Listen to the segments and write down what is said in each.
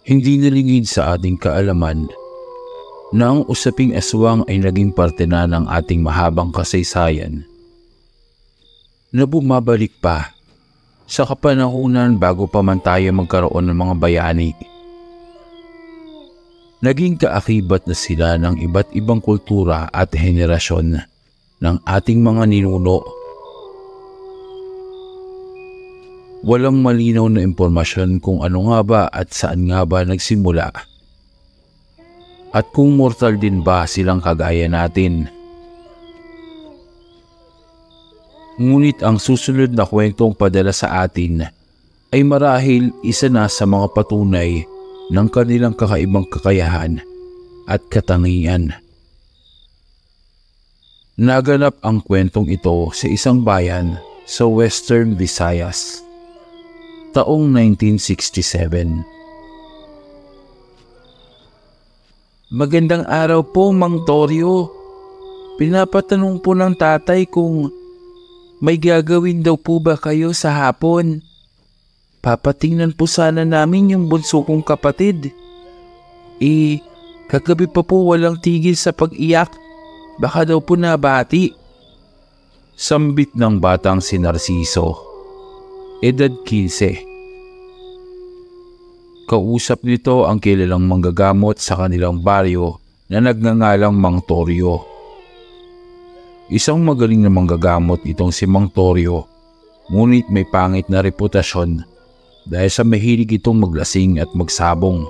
Hindi nalingid sa ating kaalaman na ang usaping aswang ay naging parte na ng ating mahabang kasaysayan na bumabalik pa sa kapanahunan bago pa man tayo magkaroon ng mga bayani. Naging kaakibat na sila ng iba't ibang kultura at henerasyon ng ating mga ninuno. Walang malinaw na impormasyon kung ano nga ba at saan nga ba nagsimula. At kung mortal din ba silang kagaya natin. Ngunit ang susunod na kwentong padala sa atin ay marahil isa na sa mga patunay ng kanilang kakaibang kakayahan at katangian. Naganap ang kwentong ito sa isang bayan sa Western Visayas, taong 1967. Magandang araw po, Mang Toryo. Pinapatanong po ng tatay kung may gagawin daw po ba kayo sa hapon. Papatingnan po sana namin yung bunso kong kapatid. Kagabi pa po walang tigil sa pag-iyak. Baka daw po nabati. Sambit ng batang si Narciso. Edad 15. Kausap nito ang kilalang manggagamot sa kanilang baryo na nagngangalang Mang Toryo. Isang magaling na manggagamot itong si Mang Toryo, ngunit may pangit na reputasyon dahil sa mahilig itong maglasing at magsabong.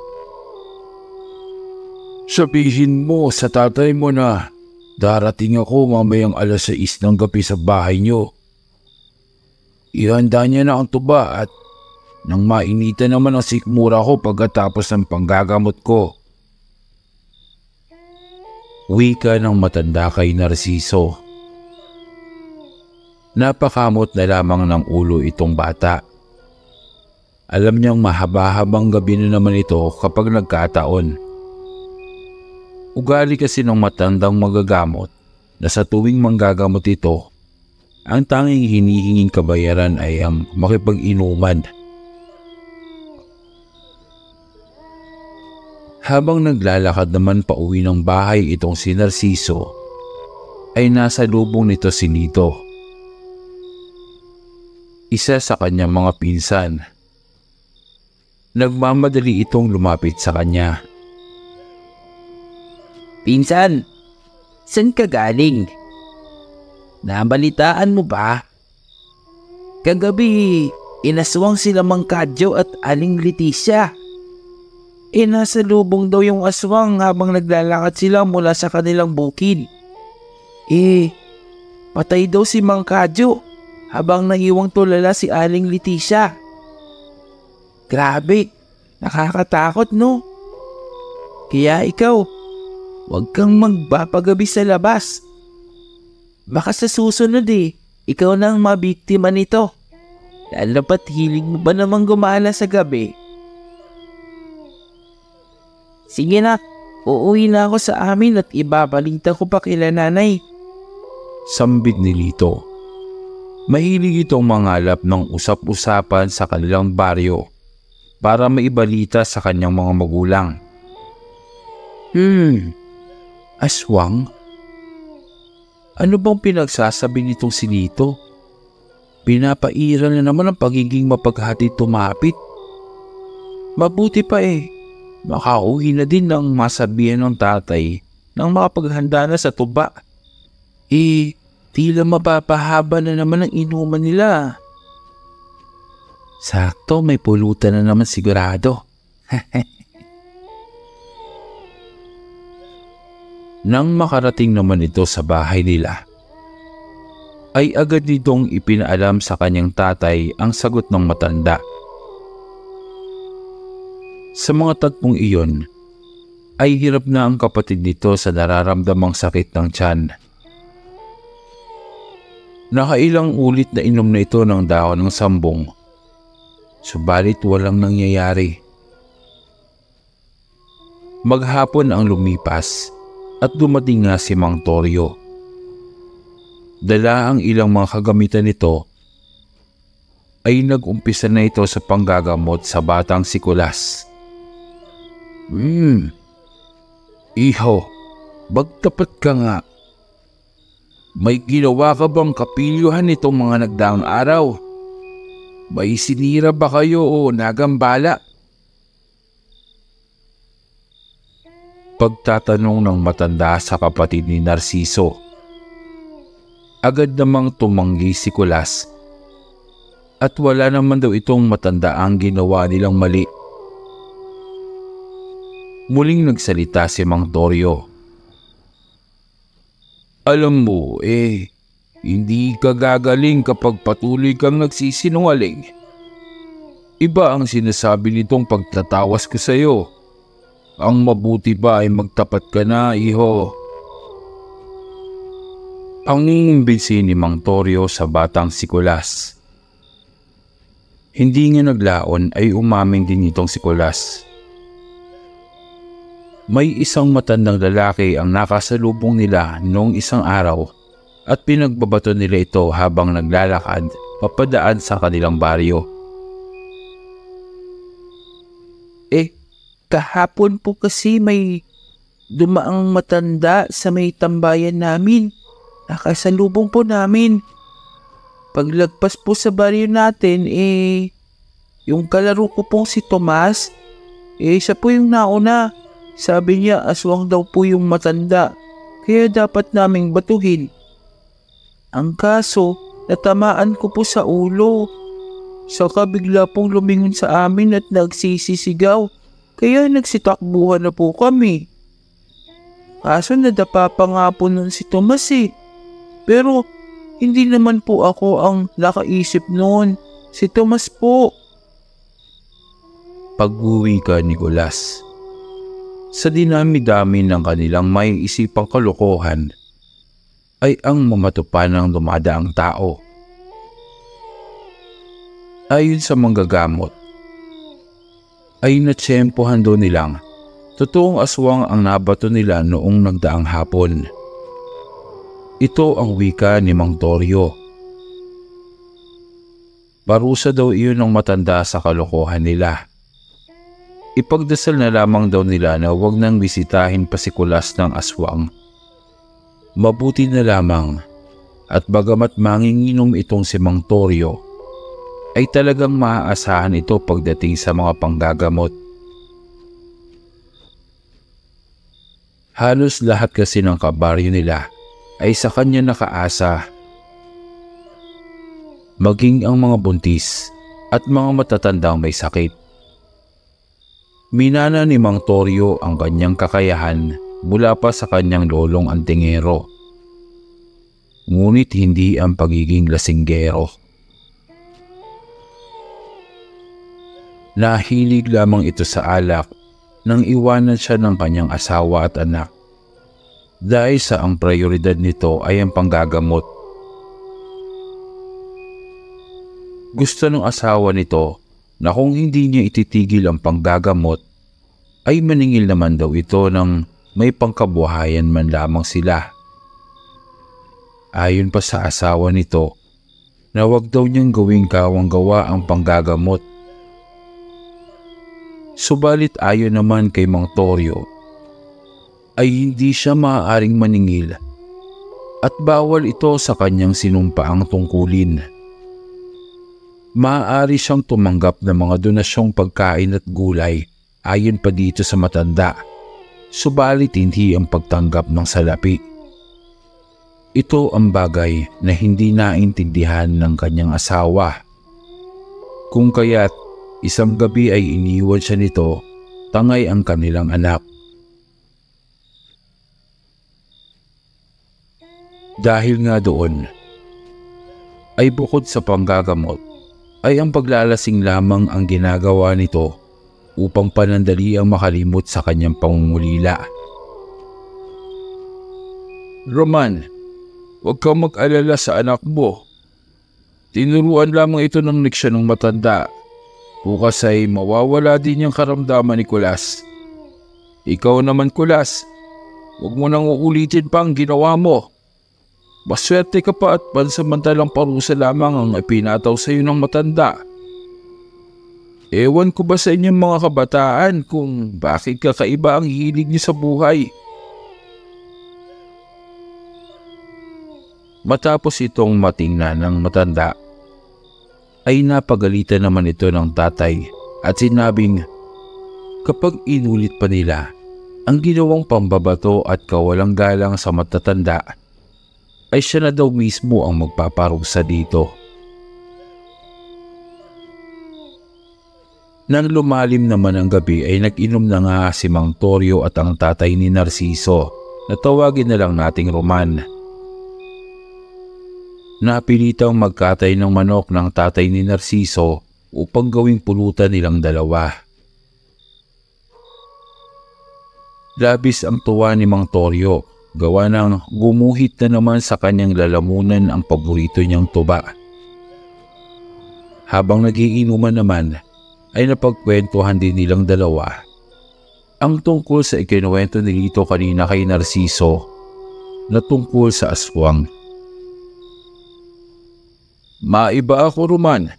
Sabihin mo sa tatay mo na darating ako mamayang 6:00 ng gabi sa bahay niyo. Ihanda niya na ang tuba at nang mainitan naman ang sikmura ko pagkatapos ng panggagamot ko. Wika ng matanda kay Narciso. Napakamot na lamang ng ulo itong bata. Alam niyang mahaba-habang gabi na naman ito kapag nagkataon. Ugali kasi ng matandang magagamot na sa tuwing manggagamot ito, ang tanging hinihinging kabayaran ay ang makipag-inuman. Habang naglalakad naman pauwi ng bahay itong si Narciso, ay nasa lubong nito si Nito. Isa sa kanyang mga pinsan. Nagmamadali itong lumapit sa kanya. Pinsan, saan ka galing? Nabalitaan mo ba? Kagabi, inaswang sila Mang Kadyo at Aling Leticia. Nasa lubong daw yung aswang habang naglalakad sila mula sa kanilang bukid. Patay daw si Mang Kadyo habang naiwang tulala si Aling Leticia. Grabe, nakakatakot no? Kaya ikaw, huwag kang magpapagabi sa labas. Baka sa susunod ikaw na ang mabiktima nito. Lalo pat hilig mo ba namang gumala sa gabi? Sige na, uuwi na ako sa amin at ibabalita ko pa kila nanay. Sambit ni Lito. Mahilig itong mangalap ng usap-usapan sa kanilang baryo para maibalita sa kanyang mga magulang. Aswang? Ano bang pinagsasabi nitong si Lito? Pinapairal na naman ang pagiging mapaghatid tumapit. Mabuti pa makauwi na din ng masabihan ng tatay nang makapaghanda na sa tuba. Tila mapapahaba na naman ang inuman nila. Sakto, may pulutan na naman sigurado. Nang makarating naman ito sa bahay nila, ay agad nitong ipinaalam sa kanyang tatay ang sagot ng matanda. Sa mga tagpong iyon, ay hirap na ang kapatid nito sa nararamdamang sakit ng tiyan. Nakailang ulit na inom na ito ng dahon ng sambong, subalit walang nangyayari. Maghapon ang lumipas at dumating nga si Mang Toryo. Dala ang ilang mga kagamitan nito, ay nag-umpisa na ito sa panggagamot sa batang si Kulas. Iho, magtapat ka nga. May ginawa ka bang kapilyuhan itong mga nagdaang araw? May sinira ba kayo o nagambala? Pagtatanong ng matanda sa kapatid ni Narciso. Agad namang tumanggi si Kulas. At wala naman daw itong matanda ang ginawa nilang mali. Muling nagsalita si Mang Torio. Alam mo, hindi ka gagaling kapag patuloy kang nagsisinungaling. Iba ang sinasabi nitong pagtatawas ko sa iyo. Ang mabuti ba ay magtapat ka na, iho. Pangingimbinsi ni Mang Torio sa batang si Kulas. Hindi nga naglaon ay umamin din itong si Kulas. May isang matandang lalaki ang nakasalubong nila noong isang araw at pinagbabato nila ito habang naglalakad papadaan sa kanilang baryo. Kahapon po kasi may dumaang matanda sa may tambayan namin. Nakasalubong po namin. Paglagpas po sa baryo natin, yung kalaro ko pong si Tomas, siya po yung nauna. Sabi niya aswang daw po yung matanda, kaya dapat naming batuhin. Ang kaso, natamaan ko po sa ulo. Saka bigla pong lumingon sa amin at nagsisisigaw, kaya nagsitakbuhan na po kami. Kaso nadapa pa nga po nun si Tomas Pero hindi naman po ako ang nakaisip noon. Si Tomas po. Pag-uwi ka, Nicolas. Sa dinami-dami ng kanilang may isipang kalokohan, ay ang mamatupan ng dumadaang tao. Ayon sa manggagamot, ay natsyempohan doon nilang totoong aswang ang nabato nila noong nagdaang hapon. Ito ang wika ni Mang Torio. Parusa daw iyon ng matanda sa kalokohan nila. Ipagdasal na lamang daw nila na huwag nang bisitahin pa si Kulas ng aswang. Mabuti na lamang at bagamat manginginom itong si Mang Torio, ay talagang maaasahan ito pagdating sa mga panggagamot. Halos lahat kasi ng kabaryo nila ay sa kanya nakaasa. Maging ang mga buntis at mga matatandang may sakit. Minana ni Mang Torio ang kanyang kakayahan mula pa sa kanyang lolong antingero. Ngunit hindi ang pagiging lasinggero. Nahilig lamang ito sa alak nang iwanan siya ng kanyang asawa at anak. Dahil sa ang prioridad nito ay ang panggagamot. Gusto ng asawa nito na kung hindi niya ititigil ang panggagamot, ay maningil naman daw ito ng may pangkabuhayan man lamang sila. Ayon pa sa asawa nito, na wag daw niyang gawing kawang-gawa ang panggagamot. Subalit ayon naman kay Mang Torio, ay hindi siya maaaring maningil at bawal ito sa kanyang sinumpaang tungkulin. Maaari siyang tumanggap ng mga donasyong pagkain at gulay ayon pa dito sa matanda, subalit hindi ang pagtanggap ng salapi. Ito ang bagay na hindi naintindihan ng kanyang asawa. Kung kaya't isang gabi ay iniwan siya nito, tangay ang kanilang anak. Dahil nga doon, ay bukod sa panggagamot, ay ang paglalasing lamang ang ginagawa nito upang panandali ang makalimot sa kanyang pangungulila. Roman, huwag kang mag-alala sa anak mo. Tinuruan lamang ito ng leksyon ng matanda. Bukas ay mawawala din yung karamdaman ni Kulas. Ikaw naman, Kulas, huwag mo nang uulitin pa ang ginawa mo. Maswerte ka pa at pansamantalang parusa lamang ang ipinataw sa iyo ng matanda. Ewan ko ba sa inyong mga kabataan kung bakit kakaiba ang hilig niyo sa buhay. Matapos itong matingnan ng matanda, ay napagalitan naman ito ng tatay at sinabing kapag inulit pa nila ang ginawang pambabato at kawalang galang sa matatanda, ay siya na daw mismo ang magpaparusa dito. Nang lumalim naman ang gabi ay nag-inom na nga si Mang Torio at ang tatay ni Narciso na tawagin na lang nating Roman. Napilitang magkatay ng manok ng tatay ni Narciso upang gawing pulutan nilang dalawa. Labis ang tuwa ni Mang Torio, gawa ng gumuhit na naman sa kanyang lalamunan ang paborito niyang tuba. Habang nagiinuman naman, ay napagkwentuhan din nilang dalawa ang tungkol sa ikinuwento ni Lito kanina kay Narciso na tungkol sa aswang. Maiba ako, Roman.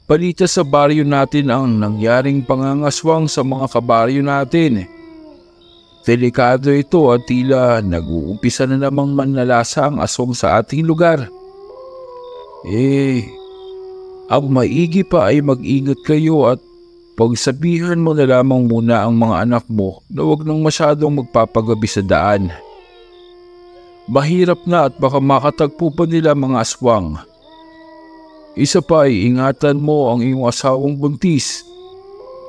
Balita sa baryo natin ang nangyaring pangangaswang sa mga kabaryo natin. Delikado ito at tila nag-uumpisa na namang manlalasa ang aswang sa ating lugar. Ang maigi pa ay mag-ingat kayo at pagsabihan mo na lamang muna ang mga anak mo na huwag nang masyadong magpapagabi sa daan. Mahirap na at baka makatagpo pa nila mga aswang. Isa pa ay ingatan mo ang iyong asawang buntis.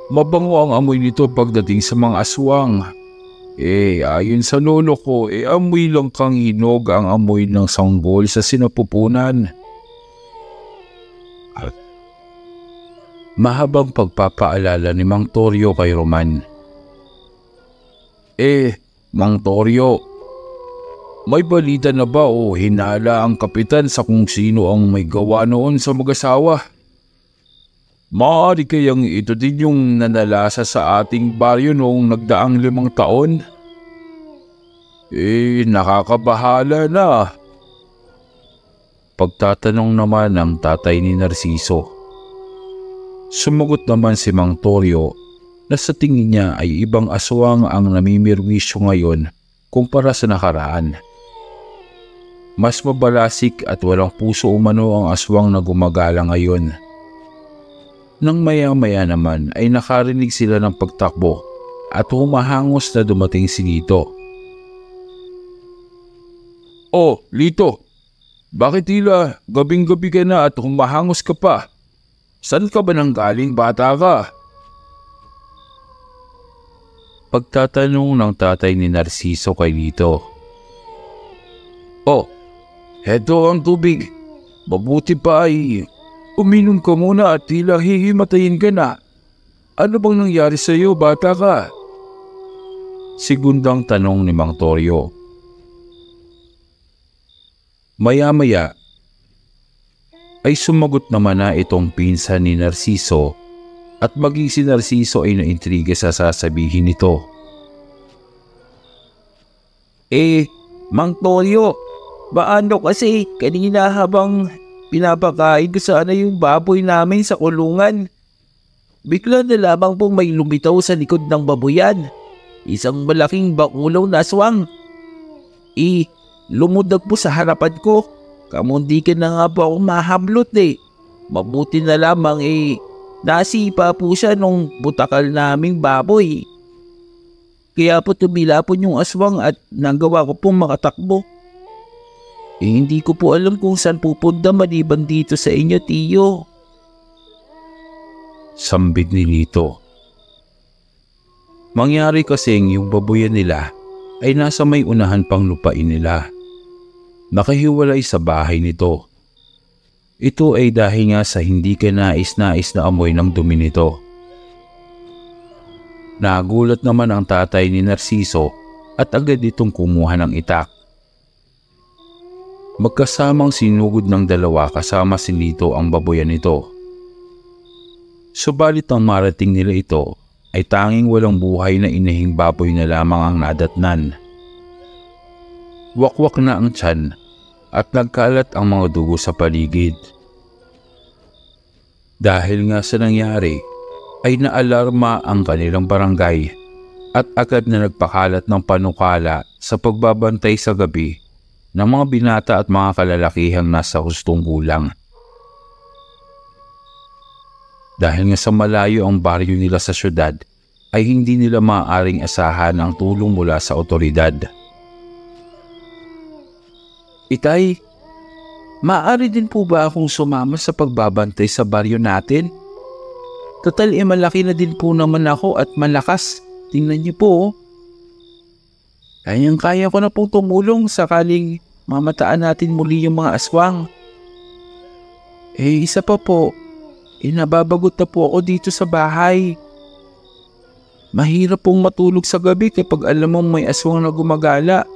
Mabango ang amoy nito pagdating sa mga aswang. Ayon sa lolo ko, amoy lang kang hinog ang amoy ng sanggol sa sinapupunan. Mahabang pagpapaalala ni Mang Torio kay Roman. Mang Torio, may balita na ba o hinala ang kapitan sa kung sino ang may gawa noon sa mag-asawa? Maaari kayang ito din yung nanalasa sa ating baryo noong nagdaang 5 taon? Nakakabahala na. Pagtatanong naman ng tatay ni Narciso. Sumagot naman si Mang Torio na sa tingin niya ay ibang aswang ang namimirwisyo ngayon kumpara sa nakaraan. Mas mabalasik at walang puso umano ang aswang na gumagala ngayon. Nang maya-maya naman ay nakarinig sila ng pagtakbo at humahangos na dumating si Lito. Lito, bakit tila gabing-gabi ka na at humahangos ka pa? Saan ka ba nang galing, bata ka? Pagtatanong ng tatay ni Narciso kay Lito. Heto ang tubig. Mabuti pa ay uminom ka muna at tila hihimatayin ka na. Ano bang nangyari sa iyo, bata ka? Segundang tanong ni Mang Torio. Maya-maya ay sumagot naman na itong pinsan ni Narciso at maging si Narciso ay naintriga sa sasabihin nito. Mang Torio, paano kasi kanina habang pinapakain ko sana yung baboy namin sa kulungan, bigla na lamang pong may lumitaw sa likod ng baboyan. Isang malaking bakulaw na aswang. Lumudag po sa harapan ko. Kamundi ka na nga po akong mahamlot Mabuti na lamang nasipa po siya nung butakal naming baboy. Kaya po tumilapon yung aswang at nagawa ko pong makatakbo. Hindi ko po alam kung saan pupunta maliban dito sa inyo, tiyo. Sambit ni Lito. Mangyari kasing yung baboyan nila ay nasa may unahan pang lupain nila. Nakahiwalay sa bahay nito. Ito ay dahil nga sa hindi kanais-nais na amoy ng dumi nito. Nagulat naman ang tatay ni Narciso at agad itong kumuha ng itak. Magkasamang sinugod ng dalawa kasama si Lito ang baboyan nito. Subalit ang marating nila ito ay tanging walang buhay na inahing baboy na lamang ang nadatnan. Wakwak na ang tiyan at nagkalat ang mga dugo sa paligid. Dahil nga sa nangyari ay naalarma ang kanilang barangay at agad na nagpakalat ng panukala sa pagbabantay sa gabi ng mga binata at mga kalalakihang nasa hustong gulang. Dahil nga sa malayo ang baryo nila sa syudad, ay hindi nila maaaring asahan ang tulong mula sa otoridad. Itay, maaari din po ba akong sumama sa pagbabantay sa baryo natin? Total malaki na din po naman ako at malakas. Tingnan niyo po. Kayang-kaya ko na pong tumulong sakaling mamataan natin muli yung mga aswang. Isa pa po, nababagot na po ako dito sa bahay. Mahirap pong matulog sa gabi kapag alam mong may aswang na gumagala.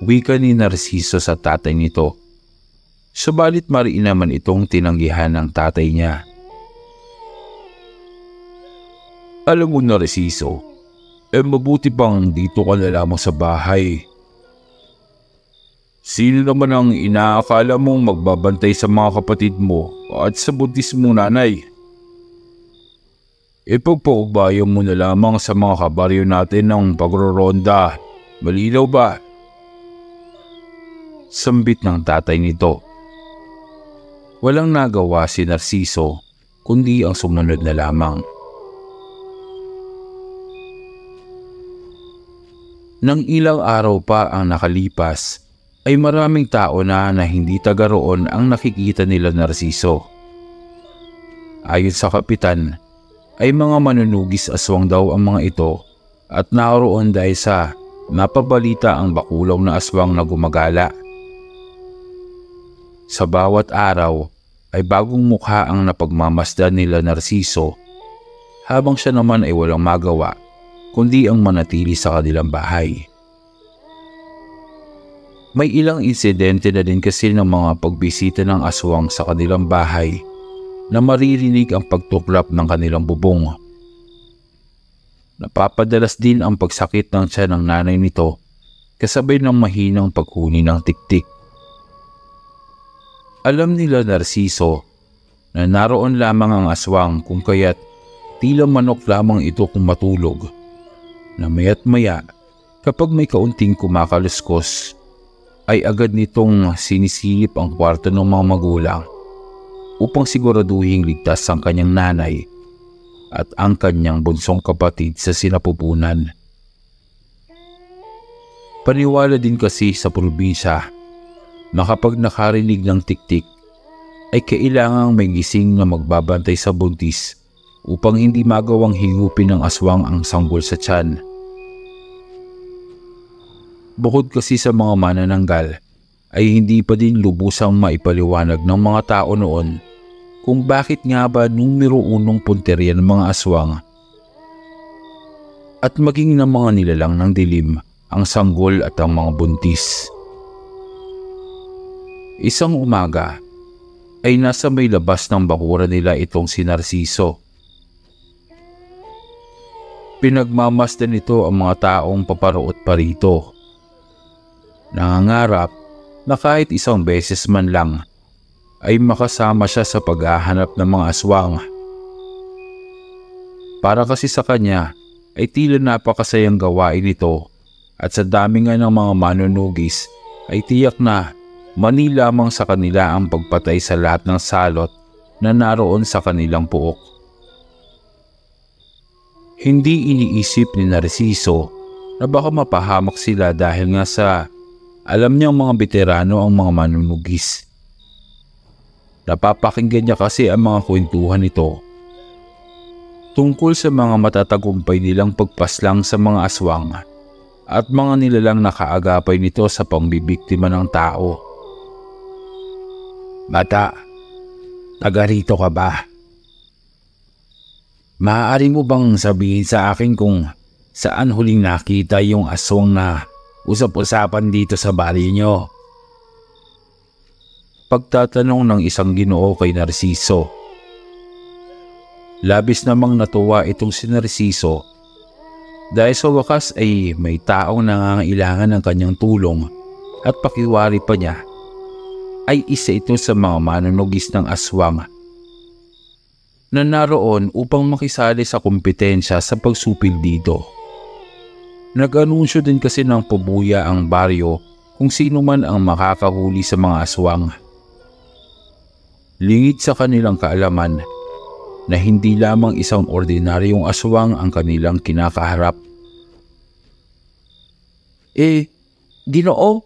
Wika ni Narciso sa tatay nito. Subalit mariin naman itong tinanggihan ng tatay niya. Alam mo Narciso, mabuti pang dito ka na lamang sa bahay. Sino naman ang inaakala mong magbabantay sa mga kapatid mo at sa buntis mong nanay? Ipagpakubayan mo na lamang sa mga kabaryo natin ng pagroronda. Malinaw ba? Sambit ng tatay nito. Walang nagawa si Narciso kundi ang sumunod na lamang. Nang ilang araw pa ang nakalipas, ay maraming tao na hindi taga roon ang nakikita nila Narciso. Ayon sa kapitan, ay mga manunugis aswang daw ang mga ito at naroon dahil sa napabalita ang bakulaw na aswang na gumagala. Sa bawat araw ay bagong mukha ang napagmamasdan nila Narciso, habang siya naman ay walang magawa kundi ang manatili sa kanilang bahay. May ilang insidente na din kasi ng mga pagbisita ng aswang sa kanilang bahay na maririnig ang pagtuklap ng kanilang bubong. Napapadalas din ang pagsakit ng tiyan ng nanay nito kasabay ng mahinang paghuni ng tiktik. Alam nila Narciso na naroon lamang ang aswang kung kaya't tila manok lamang ito kung matulog, na maya't maya kapag may kaunting kumakaluskos ay agad nitong sinisilip ang kwarto ng mga magulang upang siguraduhing ligtas ang kanyang nanay at ang kanyang bunsong kapatid sa sinapupunan. Paniwala din kasi sa probinsya na kapag nakarinig ng tiktik ay kailangang may gising na magbabantay sa buntis upang hindi magawang higupin ng aswang ang sanggol sa tiyan. Bukod kasi sa mga manananggal, ay hindi pa din lubusang maipaliwanag ng mga tao noon kung bakit nga ba numero 1 punteriya ng mga aswang at maging ng mga nilalang ng dilim ang sanggol at ang mga buntis. Isang umaga ay nasa may labas ng bakura nila itong si Narciso. Pinagmamasdan nito ang mga taong paparoot pa rito. Nangangarap na kahit isang beses man lang ay makasama siya sa paghahanap ng mga aswang. Para kasi sa kanya ay tila napakasayang gawain ito at sa dami nga ng mga manunugis ay tiyak na mani lamang sa kanila ang pagpatay sa lahat ng salot na naroon sa kanilang puok. Hindi iniisip ni Narciso na baka mapahamak sila dahil nga sa alam niyang mga veterano ang mga manunugis. Napapakinggan niya kasi ang mga kwentuhan nito tungkol sa mga matatagumpay nilang pagpaslang sa mga aswang at mga nilalang nakaagapay nito sa pambibiktima ng tao. Bata, taga rito ka ba? Maaari mo bang sabihin sa akin kung saan huling nakita yung aswang na usap-usapan dito sa baryo nyo? Pagtatanong ng isang Ginoo kay Narciso. Labis namang natuwa itong si Narciso dahil sa wakas ay may taong nangangailangan ng kanyang tulong at pakiwari pa niya ay isa ito sa mga manunugis ng aswang na naroon upang makisali sa kompetensya sa pagsupil dito. Nag-anunsyo din kasi ng pabuya ang baryo kung sino man ang makakahuli sa mga aswang. Lingid sa kanilang kaalaman na hindi lamang isang ordinaryong aswang ang kanilang kinakaharap. Ginoo,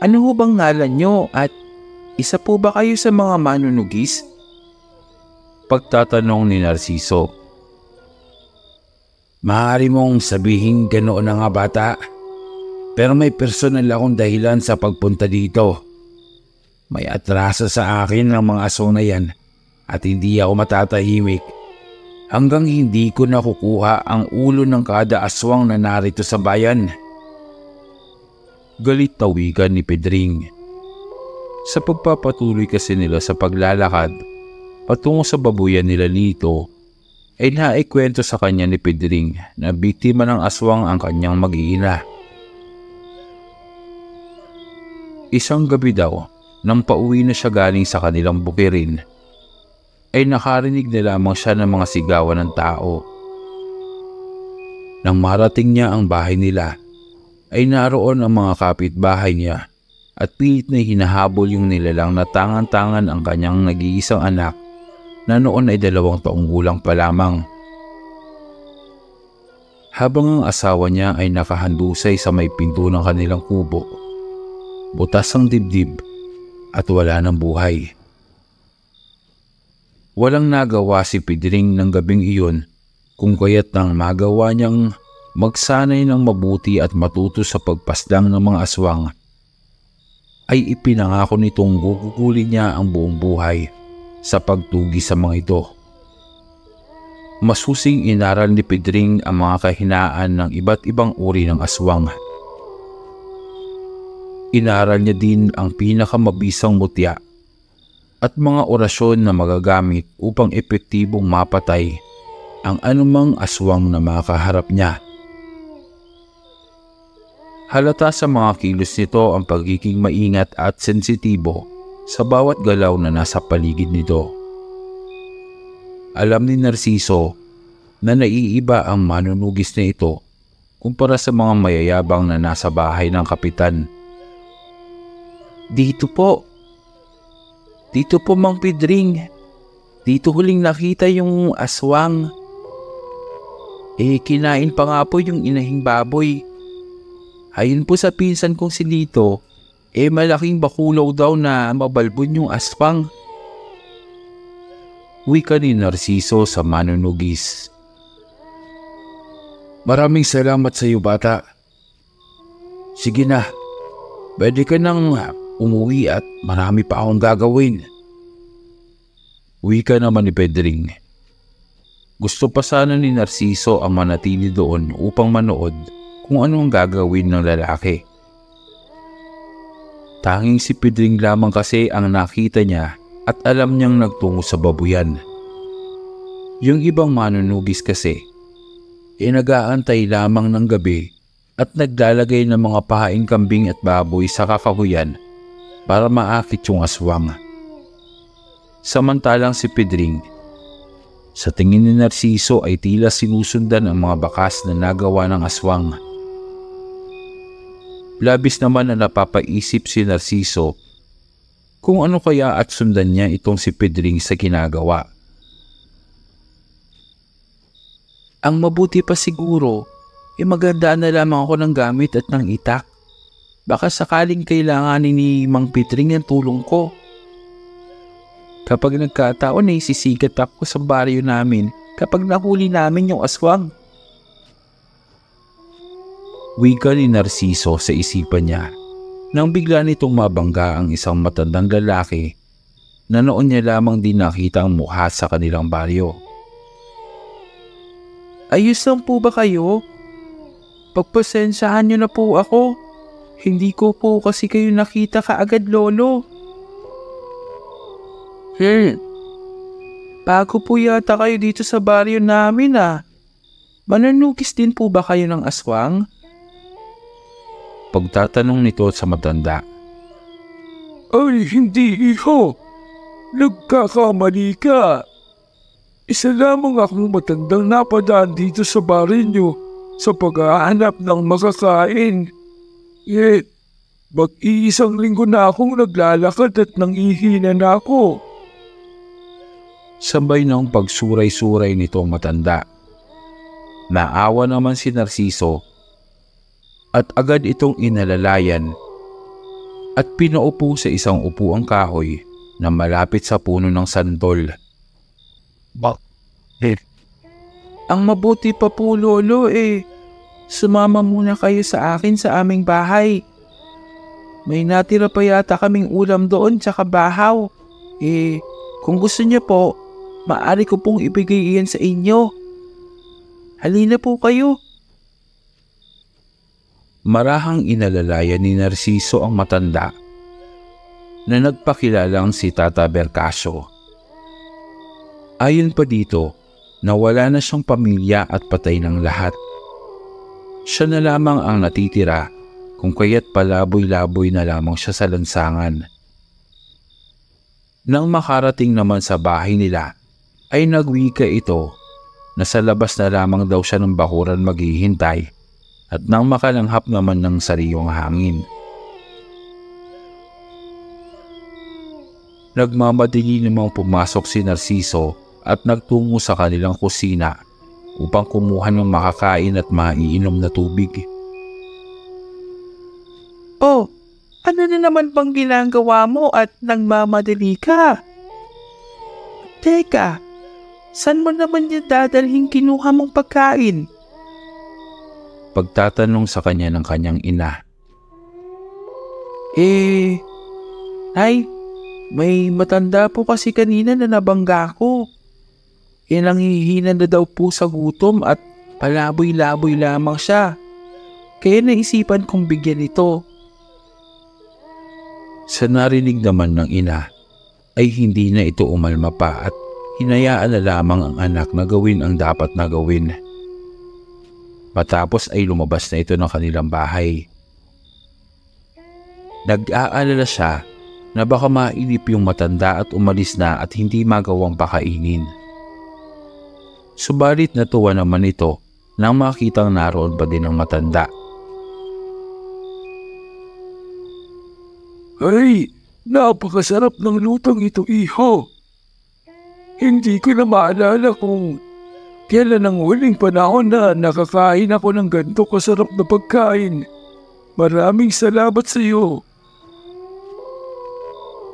ano ho bang ngalan nyo at isa po ba kayo sa mga manunugis? Pagtatanong ni Narciso. Maaari mong sabihin ganoon na nga bata, pero may personal akong dahilan sa pagpunta dito. May atrasa sa akin ng mga aswang na yan at hindi ako matatahimik hanggang hindi ko nakukuha ang ulo ng kada aswang na narito sa bayan. Galit na wika ni Pedring. Sa pagpapatuloy kasi nila sa paglalakad patungo sa babuyan nila Lito, ay naikwento sa kanya ni Pedring na biktima ng aswang ang kanyang mag-iina. Isang gabi daw, nang pauwi na siya galing sa kanilang bukirin, ay nakarinig na lamang siya ng mga sigawan ng tao. Nang marating niya ang bahay nila, ay naroon ang mga kapitbahay niya at pilit na hinahabol yung nilalang na tangan-tangan ang kanyang nag-iisang anak na noon ay 2 taong gulang pa lamang. Habang ang asawa niya ay nakahandusay sa may pinto ng kanilang kubo, butas ang dibdib at wala ng buhay. Walang nagawa si Pedring ng gabing iyon kung kaya't nang magawa niyang magsanay ng mabuti at matuto sa pagpaslang ng mga aswang, ay ipinangako nitong gugugulin niya ang buong buhay sa pagtugi sa mga ito. Masusing inaral ni Pedring ang mga kahinaan ng iba't ibang uri ng aswang. Inaral niya din ang pinakamabisang mutya at mga orasyon na magagamit upang epektibong mapatay ang anumang aswang na makaharap niya. Halata sa mga kilos nito ang pagiging maingat at sensitibo sa bawat galaw na nasa paligid nito. Alam ni Narciso na naiiba ang manunugis na ito kumpara sa mga mayayabang na nasa bahay ng kapitan. Dito po, Mang Pedring. Dito huling nakita yung aswang. Kinain pa nga po yung inahing baboy. Ayon po sa pinsan kong si Lito, malaking bakulaw daw na mabalbon yung aswang. Wika ni Narciso sa manunugis. Maraming salamat sa iyo bata. Sige na, pwede ka nang umuwi at marami pa akong gagawin. Wika naman ni Pedring. Gusto pa sana ni Narciso ang manatili doon upang manood kung anong gagawin ng lalaki. Tanging si Pedring lamang kasi ang nakita niya at alam niyang nagtungo sa babuyan. Yung ibang manunugis kasi, nag-aantay lamang ng gabi at naglalagay ng mga pahaing kambing at baboy sa kakahuyan para maakit yung aswang. Samantalang si Pedring, sa tingin ni Narciso ay tila sinusundan ang mga bakas na nagawa ng aswang. Labis naman na napapaisip si Narciso kung ano kaya at sundan niya itong si Pedring sa ginagawa. Ang mabuti pa siguro, magandaan na lamang ako ng gamit at ng itak. Baka sakaling kailanganin ni Mang Pedring ang tulong ko. Kapag nagkataon ay sisigat ako sa baryo namin kapag nahuli namin yung aswang. Wika ni Narciso sa isipan niya nang bigla nitong mabangga ang isang matandang lalaki na noon niya lamang din nakita ang mukha sa kanilang baryo. Ayos lang po ba kayo? Pagpasensyahan niyo na po ako. Hindi ko po kasi kayo nakita kaagad, Lolo. Bago po yata kayo dito sa baryo namin Manunugis din po ba kayo ng aswang? Pagtatanong nito sa matanda. Ay, hindi iho. Nagkakamali ka. Isa lamang akong matandang napadaan dito sa barinyo sa paghahanap ng makakain. Mag-iisang linggo na akong naglalakad at nangihina na ako. Sabay ng pagsuray-suray nitong matanda. Naawa naman si Narciso at agad itong inalalayan at pinaupo sa isang upuang kahoy na malapit sa puno ng santol. Ang mabuti pa po, Lolo, sumama muna kayo sa akin sa aming bahay. May natira pa yata kaming ulam doon tsaka bahaw. Kung gusto niyo po, maaari ko pong ibigay iyan sa inyo. Halina po kayo. Marahang inalalayan ni Narciso ang matanda na nagpakilalang si Tata Bercasio. Ayon pa dito, nawala na siyang pamilya at patay ng lahat. Siya na lamang ang natitira kung kaya't palaboy-laboy na lamang siya sa lansangan. Nang makarating naman sa bahay nila, ay nagwika ito na sa labas na lamang daw siya ng bakuran maghihintay at nang makalanghap naman ng sariwang hangin. Nagmamadali namang pumasok si Narciso at nagtungo sa kanilang kusina upang kumuha ng makakain at maiinom na tubig. Oh, ano na naman bang ginagawa mo at nagmamadali ka? Teka, saan mo naman yung dadalhin kinuha mong pagkain? Pagtatanong sa kanya ng kanyang ina. Nay, may matanda po kasi kanina na nabangga ko. Nanghihina na daw po sa gutom at palaboy-laboy lamang siya. Kaya naisipan kong bigyan ito. Sa narinig naman ng ina, ay hindi na ito umalma pa at hinayaan na lamang ang anak na gawin ang dapat na gawin. Matapos ay lumabas na ito ng kanilang bahay. Nag-aalala siya na baka mailip yung matanda at umalis na at hindi magawang pakainin. Subalit natuwa naman ito nang makitang naroon pa din ang matanda. Ay, napakasarap ng lutong ito, iho. Hindi ko na maalala kung kailan ang huling panahon na nakakain ako ng ganito kasarap na pagkain. Maraming salamat sa iyo.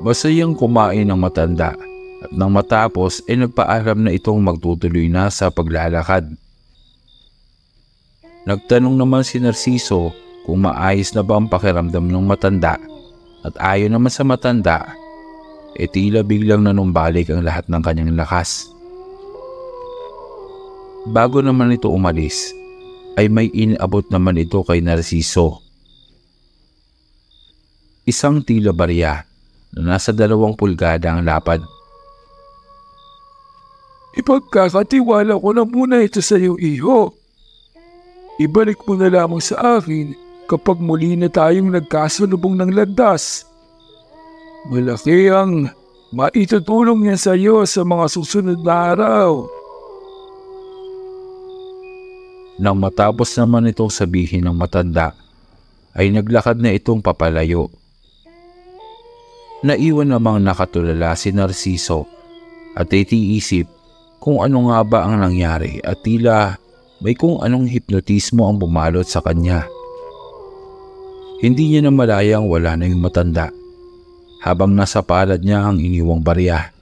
Masayang kumain ng matanda at nang matapos ay nagpaalam na itong magtutuloy na sa paglalakad. Nagtanong naman si Narciso kung maayos na ba ang pakiramdam ng matanda at ayon naman sa matanda, tila biglang nanumbalik ang lahat ng kanyang lakas. Bago naman ito umalis, ay may inabot naman ito kay Narciso. Isang tila barya na nasa 2 pulgada ang lapad. Ipagkakatiwala ko na muna ito sa iyo, iho. Ibalik mo na lamang sa akin kapag muli na tayong nagkasalubong ng landas. Malaki ang maitutulong niya sa iyo sa mga susunod na araw. Nang matapos naman itong sabihin ng matanda, ay naglakad na itong papalayo. Naiwan namang nakatulala si Narciso at itiisip kung ano nga ba ang nangyari at tila may kung anong hipnotismo ang bumalot sa kanya. Hindi niya na malayang wala na yung matanda habang nasa palad niya ang iniwang barya.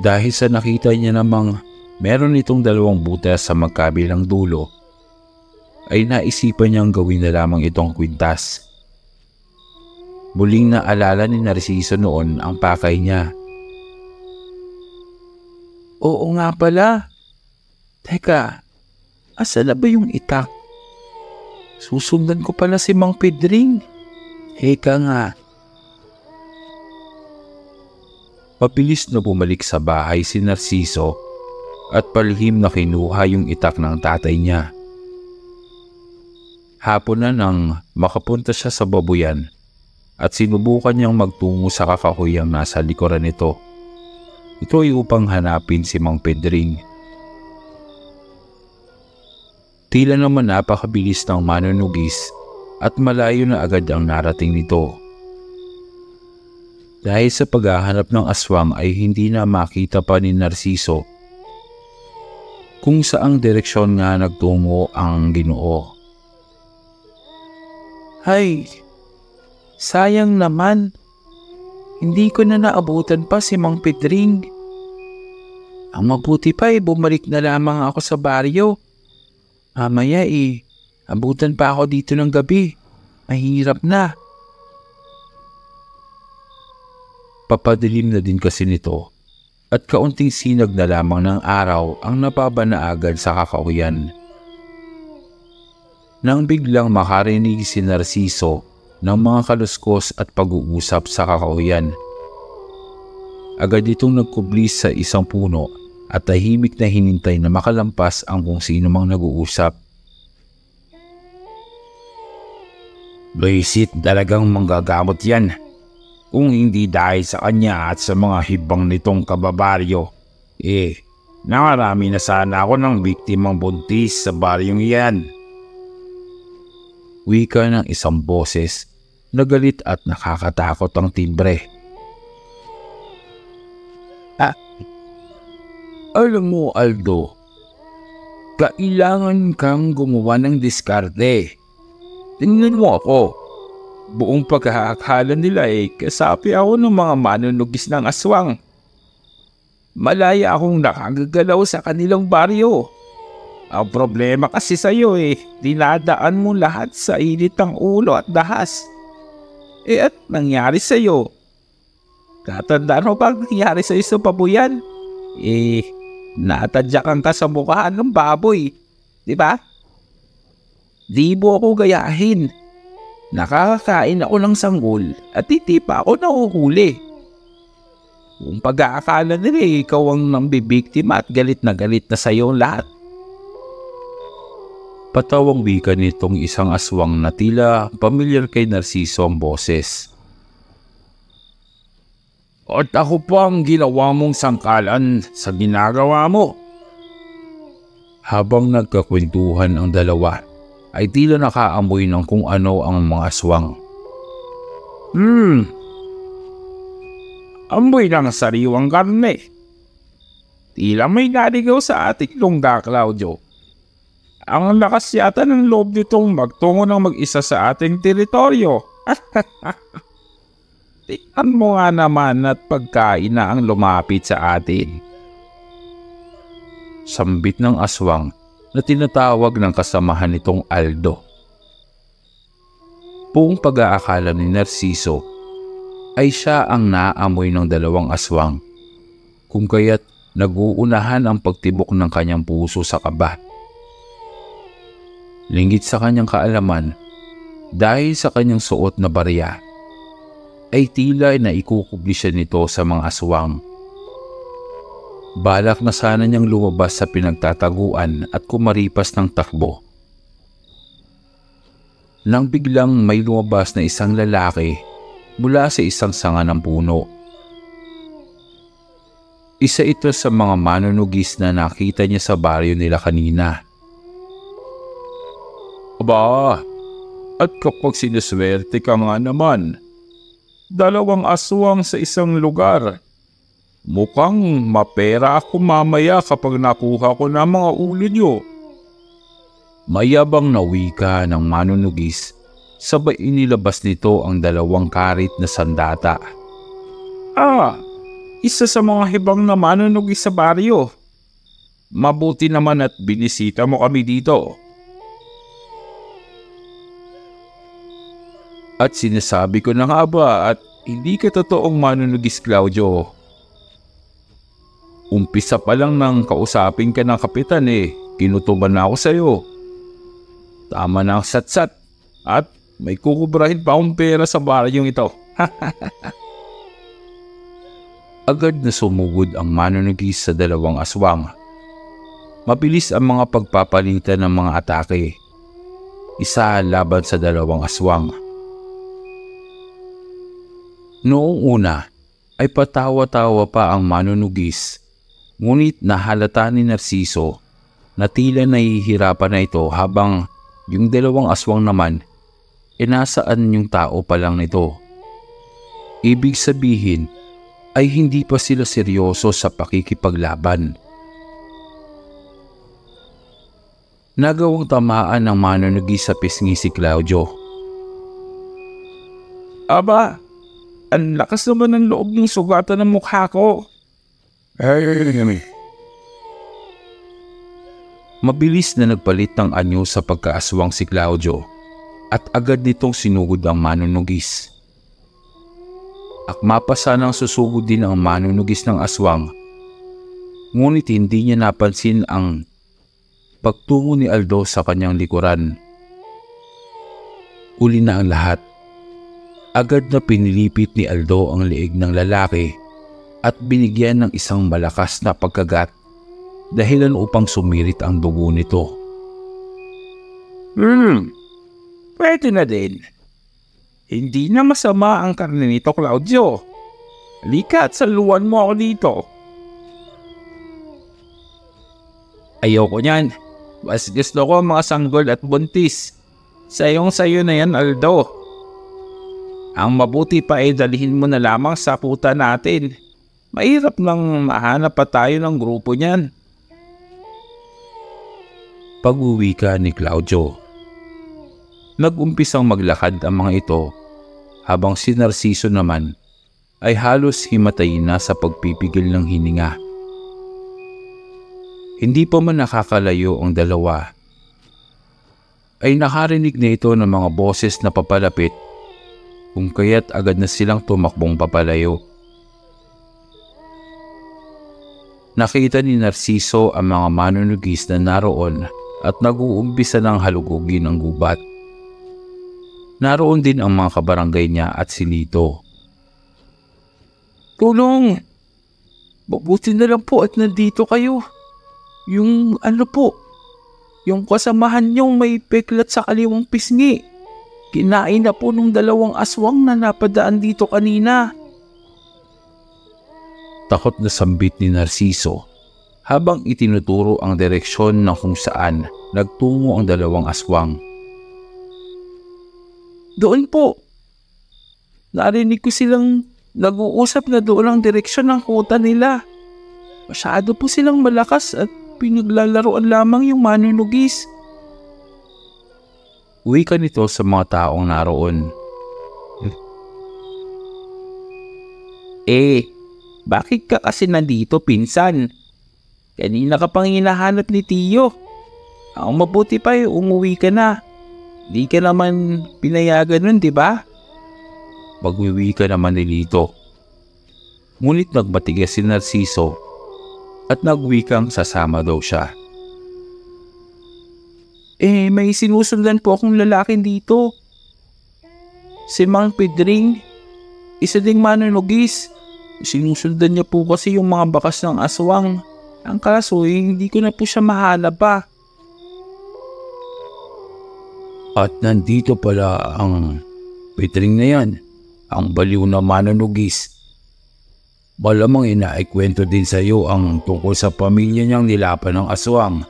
Dahil sa nakita niya namang meron itong 2 butas sa magkabilang dulo, ay naisipan niyang gawin na lamang itong kwintas. Muling naalala ni Narciso noon ang pakay niya. Oo nga pala. Teka, asa na ba yung itak? Susundan ko pala si Mang Pedring. Heka nga. Mabilis na bumalik sa bahay si Narciso at palihim na kinuha yung itak ng tatay niya. Hapon na nang makapunta siya sa babuyan at sinubukan niyang magtungo sa kakahuyang nasa likuran nito. Ito ay upang hanapin si Mang Pedring. Tila naman napakabilis ng manunugis at malayo na agad ang narating nito. Dahil sa paghahanap ng aswang ay hindi na makita pa ni Narciso kung saang direksyon nga nagtungo ang Ginoo. Hay, sayang naman. Hindi ko na naabutan pa si Mang Pedring. Ang mabuti pa bumalik na lamang ako sa baryo. Mamaya abutan pa ako dito ng gabi. Mahirap na. Papadilim na din kasi nito at kaunting sinag na lamang ng araw ang napabanaagan sa kakauyan. Nang biglang makarinig si Narciso ng mga kaluskos at pag-uusap sa kakauyan, agad itong nagkublis sa isang puno at tahimik na hinintay na makalampas ang kung sino mang nag-uusap. Luisit, talagang manggagamot yan. Kung hindi dahil sa kanya at sa mga hibang nitong kababaryo, nakarami na sana ako ng biktimang buntis sa baryong yan. Wika ng isang boses na galit at nakakatakot ang timbre. Alam mo, Aldo, kailangan kang gumawa ng diskarte. Tingnan mo ako. Buong pagkakakala nila kasapi ako ng mga manunugis ng aswang. Malaya akong nakagagalaw sa kanilang baryo. Ang problema kasi sa'yo dinadaan mo lahat sa init ng ulo at dahas. At nangyari sa'yo. Tatandaan mo ba ang nangyari sa'yo sa babuyan? Natadyakan ka sa mukhaan ng baboy. Diba? Di mo ako gayahin. Nakakakain ako ng sanggol at hindi pa ako nahuhuli. Kung pag-aakala nila ikaw ang nambibiktima at galit na sa'yo lahat. Patawang wika nitong isang aswang na tila pamilyar kay Narciso ang boses. At ako pa ang ginawa mong sangkalan sa ginagawa mo. Habang nagkakwentuhan ang dalawa, ay tila nakaamoy ng kung ano ang mga aswang. Amoy ng sariwang karne. Tila may naligaw sa ating lungga, Claudio. Ang lakas yata ng loob nitong magtungo ng mag-isa sa ating teritoryo. Tingnan mo nga naman at pagkain na ang lumapit sa atin. Sambit ng aswang na tinatawag ng kasamahan nitong Aldo. Buong pag-aakala ni Narciso ay siya ang naamoy ng dalawang aswang, kung kaya't nag-uunahan ang pagtibok ng kanyang puso sa kaba. Linggit sa kanyang kaalaman, dahil sa kanyang suot na barya, ay tila na ikukubli siya nito sa mga aswang. Balak na sana niyang lumabas sa pinagtataguan at kumaripas ng takbo. Nang biglang may lumabas na isang lalaki mula sa isang sanga ng puno. Isa ito sa mga manunugis na nakita niya sa baryo nila kanina. Aba, at kapag sinuswerte ka nga naman, dalawang aswang sa isang lugar. Mukhang mapera ako mamaya kapag nakuha ko na mga ulo nyo. Mayabang na wika ng manunugis, sabay inilabas nito ang dalawang karit na sandata. Isa sa mga hibang na manunugis sa baryo. Mabuti naman at binisita mo kami dito. At sinasabi ko na nga ba at hindi ka totoong manunugis, Claudio. Umpisa pa lang nang kausapin ka ng kapitan kinutuban na ako sa'yo. Tama na ang satsat at may kukubrahin pa akong pera sa baryong ito. Agad na sumugod ang manunugis sa dalawang aswang. Mabilis ang mga pagpapalitan ng mga atake. Isa laban sa dalawang aswang. Noong una, ay patawa-tawa pa ang manunugis, ngunit nahalata ni Narciso na tila nahihirapan na ito habang yung dalawang aswang naman nasaan yung tao pa lang nito. Ibig sabihin ay hindi pa sila seryoso sa pakikipaglaban. Nagawang tamaan ng manunugis sa pisngi si Claudio. Aba, ang lakas naman ng loob ng sugatan ng mukha ko. Mabilis na nagpalit ng anyo sa pagkaaswang si Claudio at agad nitong sinugod ang manunugis. Akma pa sanang susugod din ang manunugis ng aswang, ngunit hindi niya napansin ang pagtungo ni Aldo sa kanyang likuran. Uli na ang lahat. Agad na pinilipit ni Aldo ang leeg ng lalaki at binigyan ng isang malakas na pagkagat, dahilan upang sumirit ang dugo nito. Pwede na din. Hindi na masama ang karne nito, Claudio. Halika at saluan mo ako dito. Ayoko niyan. Mas gusto ko mga sanggol at buntis. Sayong-sayo na yan, Aldo. Ang mabuti pa ay dalhin mo na lamang sa puta natin. Mahirap nang mahanap pa tayo ng grupo niyan. Pag-uwi ka ni Claudio, nag-umpisang maglakad ang mga ito habang si Narciso naman ay halos himatayin na sa pagpipigil ng hininga. Hindi pa man nakakalayo ang dalawa, ay nakarinig na ito ng mga boses na papalapit, kung kaya't agad na silang tumakbong papalayo. Nakita ni Narciso ang mga manunugis na naroon at nag-uumpisa ng halugugin ang gubat. Naroon din ang mga kabarangay niya at si Lito. Tulong! Mabuti na lang po at nandito kayo. Yung yung kasamahan niyong may peklat sa kaliwang pisngi. Kinain na po nung dalawang aswang na napadaan dito kanina. Takot na sambit ni Narciso habang itinuturo ang direksyon ng kung saan nagtungo ang dalawang aswang. Doon po. Narinig ko silang nag-uusap na doon ang direksyon ng kuta nila. Masyado po silang malakas at pinaglalaroan lamang yung manunugis. Uwi ka nito sa mga taong naroon. Bakit ka kasi nandito, pinsan? Kanina ka pang hinahanap ni Tiyo. Ang mabuti pa umuwi ka na. Di ka naman pinayagan nun, di ba? Pag-uwi ka naman ni Lito. Ngunit nagmatigas si Narciso at nagwikang sasama daw siya. May sinusundan po akong lalaki dito. Si Mang Pedring, isa ding manunugis. Sinusundan niya po kasi yung mga bakas ng aswang. Ang kaso hindi ko na po siya mahanap pa. At nandito pala ang Pedring na yan, ang baliw na manunugis. Malamang inaikwento din sa iyo ang tungkol sa pamilya niyang nilapan ng aswang.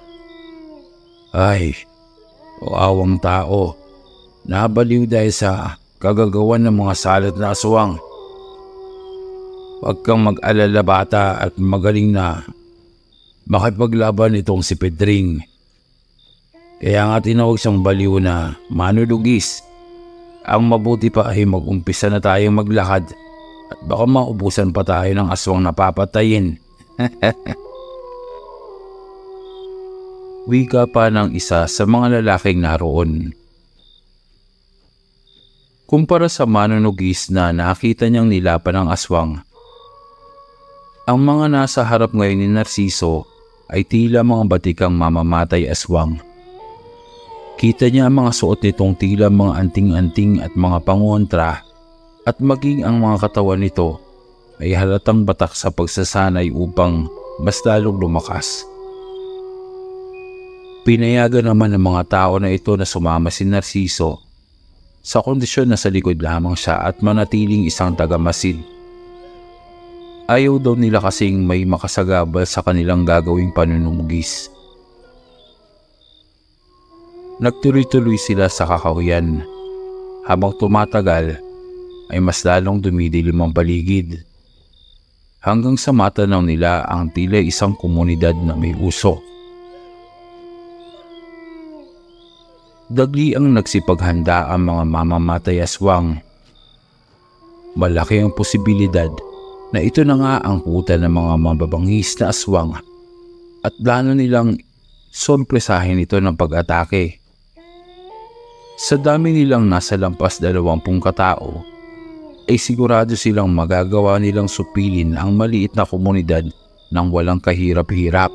Ay, awang tao, nabaliw dahil sa kagagawan ng mga salat na aswang. Huwag kang mag-alala bata at magaling na makipaglaban itong si Pedring. Kaya nga tinawag siyang baliw na manunugis. Ang mabuti pa ay mag-umpisa na tayong maglakad at baka maubusan pa tayo ng aswang na papatayin. Wika pa ng isa sa mga lalaking naroon. Kumpara sa manunugis na nakita niyang nilapan ng aswang, ang mga nasa harap ngayon ni Narciso ay tila mga batikang mamamatay aswang. Kita niya ang mga suot nitong tila mga anting-anting at mga pangontra at maging ang mga katawan nito ay halatang batak sa pagsasanay upang mas lalong lumakas. Pinayagan naman ng mga tao na ito na sumama si Narciso sa kondisyon na sa likod lamang siya at manatiling isang tagamasid. Ayaw daw nila kasing may makasagabal sa kanilang gagawing panunugis. Nagtuloy-tuloy sila sa kakahuyan. Habang tumatagal ay mas lalong dumidilim ang paligid. Hanggang sa matanaw nila ang tila isang komunidad na may usok. Dagli ang nagsipaghanda ang mga mamamatay aswang. Malaki ang posibilidad na ito na nga ang kuta ng mga mababangis na aswang at plano nilang sorpresahin ito ng pag-atake. Sa dami nilang nasa lampas 20 katao, ay sigurado silang magagawa nilang supilin ang maliit na komunidad ng walang kahirap-hirap.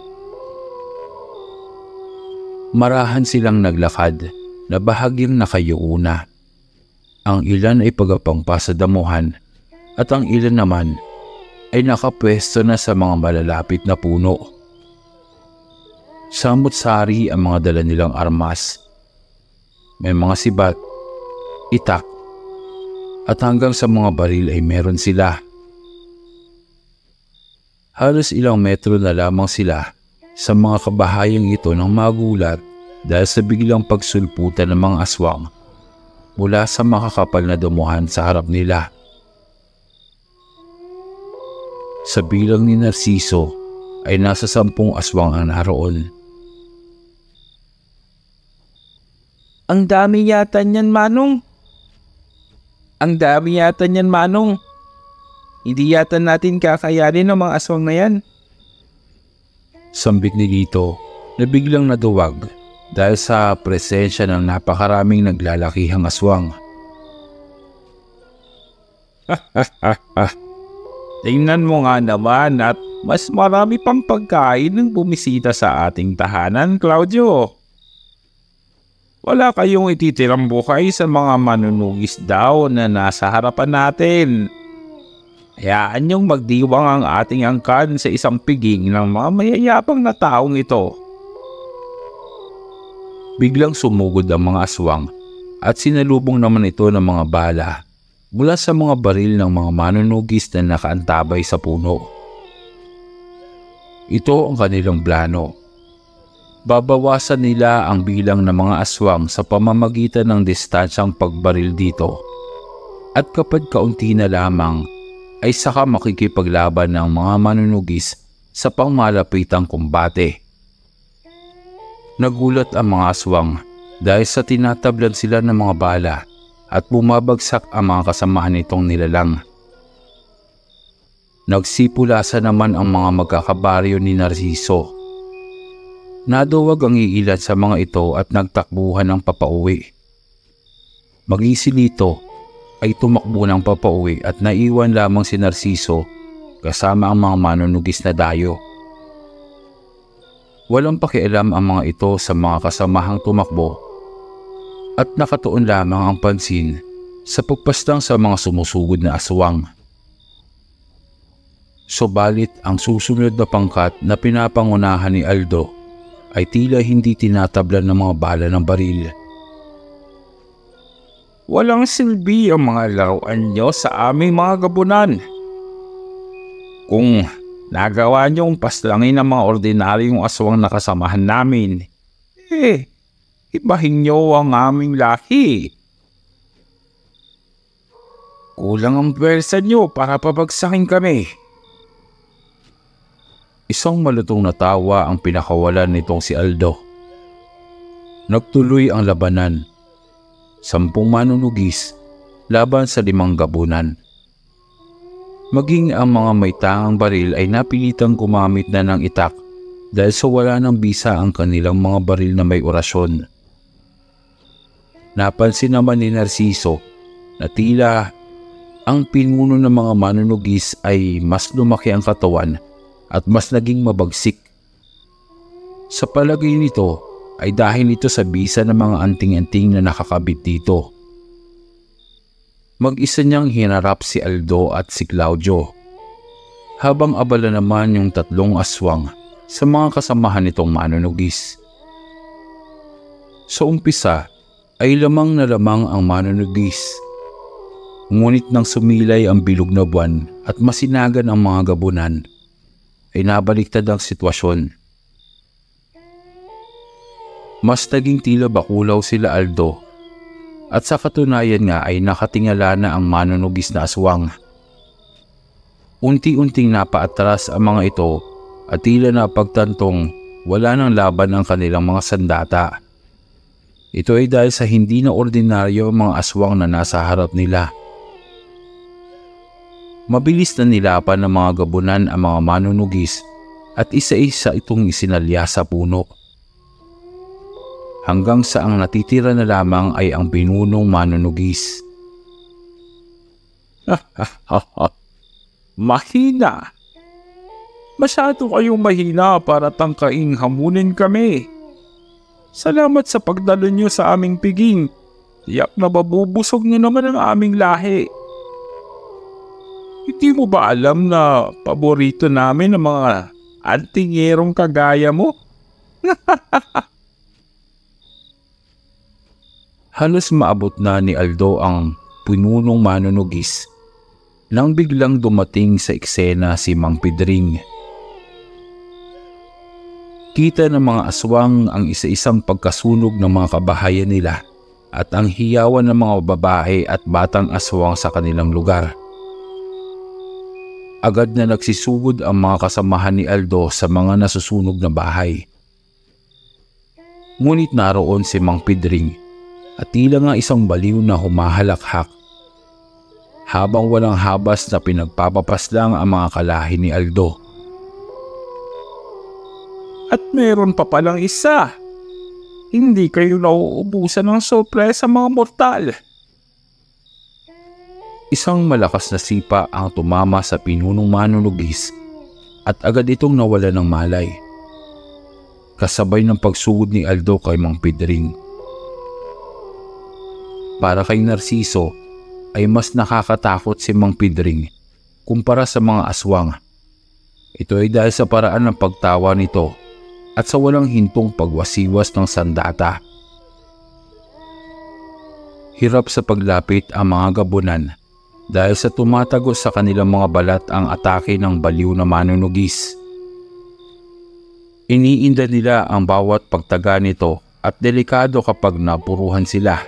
Marahan silang naglakad na bahagyang nakayuuna. Ang ilan ay pagapangpa sa damuhan at ang ilan naman ay nakapwesto na sa mga malalapit na puno. Samot-sari ang mga dala nilang armas. May mga sibat, itak, at hanggang sa mga baril ay meron sila. Halos ilang metro na lamang sila sa mga kabahayang ito ng magulat dahil sa biglang pagsulputan ng mga aswang mula sa makakapal na dumuhan sa harap nila. Sa bilang ni Narciso ay nasa 10 aswang ang naroon. Ang dami yata niyan, Manong. Ang dami yata niyan, Manong. Hindi yata natin kakayanin ng mga aswang na yan. Sambit ni Lito na biglang naduwag dahil sa presensya ng napakaraming naglalakihang aswang. Tingnan mo nga naman at mas marami pang pagkain ng bumisita sa ating tahanan, Claudio. Wala kayong ititirang buhay sa mga manunugis daw na nasa harapan natin. Hayaan niyong magdiwang ang ating angkan sa isang piging ng mga mayayapang na taong ito. Biglang sumugod ang mga aswang at sinalubong naman ito ng mga bala mula sa mga baril ng mga manunugis na nakaantabay sa puno. Ito ang kanilang plano. Babawasan nila ang bilang ng mga aswang sa pamamagitan ng distansyang pagbaril dito. At kapag kaunti na lamang, ay saka makikipaglaban ng mga manunugis sa pangmalapitang kumbate. Nagulat ang mga aswang dahil sa tinatablan sila ng mga bala at bumabagsak ang mga kasamahan nitong nilalang. Nagsipulasa naman ang mga magkakabaryo ni Narciso. Naduwag ang iilan sa mga ito at nagtakbuhan ng papauwi. Maging si Lito ay tumakbo ng papauwi at naiwan lamang si Narciso kasama ang mga manunugis na dayo. Walang pakialam ang mga ito sa mga kasamahang tumakbo at nakatuon lamang ang pansin sa pagpastang sa mga sumusugod na aswang. Subalit ang susunod na pangkat na pinapangunahan ni Aldo ay tila hindi tinatablan ng mga bala ng baril. Walang silbi ang mga laruan nyo sa aming mga gabunan. Kung nagawa nyong paslangin ang mga ordinaryong aswang na kasamahan namin, ibahin nyo ang aming lahi. Kulang ang pwersa nyo para pabagsakin kami. Isang malutong na tawa ang pinakawalan nitong si Aldo. Nagtuloy ang labanan. 10 manunugis laban sa 5 gabunan. Maging ang mga may tangang baril ay napilitang gumamit na ng itak dahil sa wala ng bisa ang kanilang mga baril na may orasyon. Napansin naman ni Narciso na tila ang pinuno ng mga manunugis ay mas lumaki ang katawan at mas naging mabagsik. Sa palagay nito ay dahil ito sa bisa ng mga anting-anting na nakakabit dito. Mag-isa niyang hinarap si Aldo at si Claudio, habang abala naman yung 3 aswang sa mga kasamahan nitong manunugis. Sa umpisa ay lamang na lamang ang manunugis, ngunit nang sumilay ang bilog na buwan at masinagan ang mga gabunan, ay nabaliktad ang sitwasyon. Mas naging tila bakulaw sila Aldo at sa katunayan nga ay nakatingala na ang manunugis na aswang. Unti-unting napaatras ang mga ito at tila napagtantong wala nang laban ang kanilang mga sandata. Ito ay dahil sa hindi na ordinaryo ang mga aswang na nasa harap nila. Mabilis na nilapan ng mga gabunan ang mga manunugis at isa-isa itong isinalya sa puno. Hanggang sa ang natitira na lamang ay ang pinunong manunugis. Mahina! Masyado kayong mahina para tangkaing hamunin kami. Salamat sa pagdalo niyo sa aming piging. Tiyak na mabubusog niyo naman ang aming lahi. Hindi mo ba alam na paborito namin ang mga antingerong kagaya mo? Halos maabot na ni Aldo ang pinunong manunugis nang biglang dumating sa eksena si Mang Pedring. Kita ng mga aswang ang isa-isang pagkasunog ng mga kabahayan nila at ang hiyawan ng mga babae at batang aswang sa kanilang lugar. Agad na nagsisugod ang mga kasamahan ni Aldo sa mga nasusunog na bahay. Ngunit naroon si Mang Pedring at tila nga isang baliw na humahalakhak. Habang walang habas na pinagpapapaslang ang mga kalahi ni Aldo. At meron pa palang isa. Hindi kayo nauubusan ng sorpresa mga mortal. Isang malakas na sipa ang tumama sa pinunong manunugis at agad itong nawala ng malay. Kasabay ng pagsugod ni Aldo kay Mang Pedring. Para kay Narciso ay mas nakakatakot si Mang Pedring kumpara sa mga aswang. Ito ay dahil sa paraan ng pagtawa nito at sa walang hintong pagwasiwas ng sandata. Hirap sa paglapit ang mga gabunan dahil sa tumatagos sa kanilang mga balat ang atake ng baliw na manunugis. Iniinda nila ang bawat pagtaga nito at delikado kapag napuruhan sila.